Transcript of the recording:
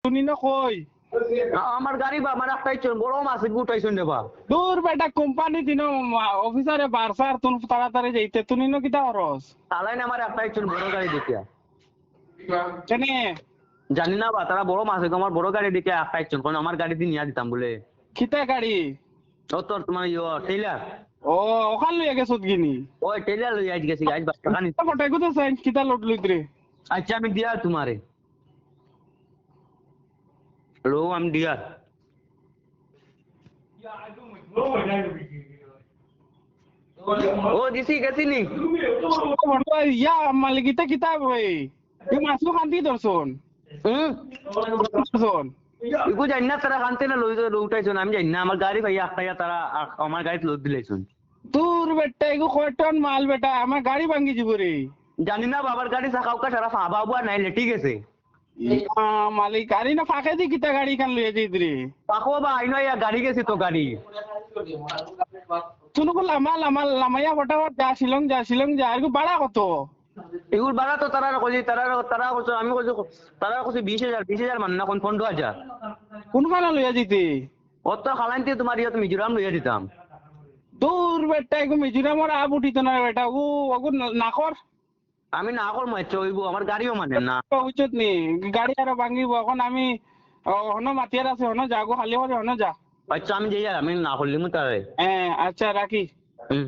শুনি না কই আমার গাড়ি বা আমার একটাই বড় মাছ উঠাইছেন রে বা দূর বেটা কোম্পানি দিন অফিসারে বারসার তুন তাড়াতাড়ি যাইতে তুই নিনো কিতা করস তালাই না আমার একটাই বড় গাড়ি দেখিয়া কেনে জানি না বা তারা বড় মাছ আমার বড় গাড়ি দেখে একটাই কারণ আমার গাড়ি দিয়ে নিয়ে দিতাম বলে কিতা গাড়ি ও তোর তোমার টেইলার ও ওখান লইয়া গেছত গিনি ওই টেইলার লই আজ গেছি আজ 5 টাকা নি ফটাই গুতো সাইন কিতা লোড লইত রে আচ্ছা আমি দিয়া তোমারে লো আমি দিয়া ও দিছি গেছি নি ইয়া মালিকিতা কিতা ভাই এই মাছু খান্তি দর্শন দর্শন ইগো জানি না তারা কানতে না লই উঠাইছো আমি জানি না আমার গাড়ি ভাই একটাইয়া তারা আমার গাড়িতে লোড দিলাইছুন তোর বেটা এগো কয় টন মাল বেটা আমার গাড়ি ভাঙ্গি যাব রে জানি না বাবার গাড়ি চাকাউকা সারা ফাবা নাই লেটি গেছে মালিক গাড়ি না ফাঁকে দি কিতা গাড়ি খান লইয়া যাইত রে পাকো বা আইনো ইয়া গাড়ি গেছি তো গাড়ি তুনু লামাইয়া ফটাফট যা শিলং যা এগো ভাড়া কত এগুলো বাড়া তো তারা কইছি তারা কইছো আমি কইছো তারা কইছে 20000 মান না কোন 15000 কোনখানে লইয়া যাইতে অত খালাইতে তোমার ইয়া তুমি মিজোরাম লইয়া দিতাম দূর বেটা এগো মিজোরামর আব উঠিত না বেটা ও ওগো নাকর আমি না কর মাইছে হইব আমার গাড়িও মানে না বুঝছত নি গাড়ি আর ভাঙিব এখন আমি হন মাতিয়ার আছে হন যাগো খালি হরে হন যা আচ্ছা আমি যাই আমি না করলি মু তারে হ্যাঁ আচ্ছা রাখি হুম